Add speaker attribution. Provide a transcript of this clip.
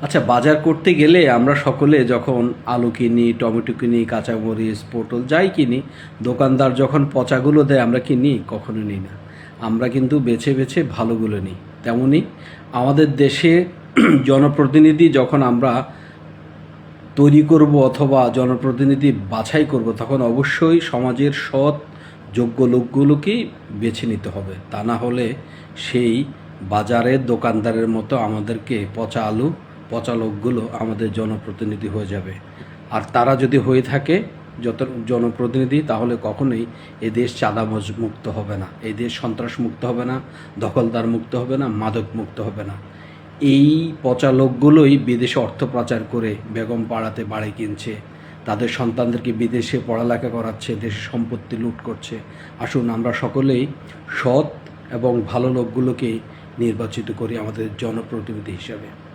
Speaker 1: আচ্ছা, বাজার করতে গেলে আমরা সকলে যখন আলু কিনি, টমেটো কিনি, কাঁচামরিচ, পটল যাই কিনি, দোকানদার যখন পচাগুলো দেয় আমরা কি নিই? কখনো নিই না। আমরা কিন্তু বেছে বেছে ভালোগুলো নিই। তেমনই আমাদের দেশে জনপ্রতিনিধি যখন আমরা তৈরি করব অথবা জনপ্রতিনিধি বাছাই করব, তখন অবশ্যই সমাজের সৎ যোগ্য লোকগুলোকেই বেছে নিতে হবে। তা না হলে সেই বাজারের দোকানদারের মতো আমাদেরকে পচা আলু, পচা লোকগুলো আমাদের জনপ্রতিনিধি হয়ে যাবে। আর তারা যদি হয়ে থাকে যত জনপ্রতিনিধি, তাহলে কখনোই এ দেশ চাঁদাবাজ মুক্ত হবে না, এই দেশ সন্ত্রাস মুক্ত হবে না, দখলদার মুক্ত হবে না, মাদক মুক্ত হবে না। এই পচা লোকগুলোই বিদেশে অর্থ পাচার করে বেগম পাড়াতে বাড়ি কিনছে, তাদের সন্তানদেরকে বিদেশে পড়ালেখা করাচ্ছে, দেশের সম্পত্তি লুট করছে। আসুন আমরা সকলেই সৎ এবং ভালো লোকগুলোকে নির্বাচিত করি আমাদের জনপ্রতিনিধি হিসাবে।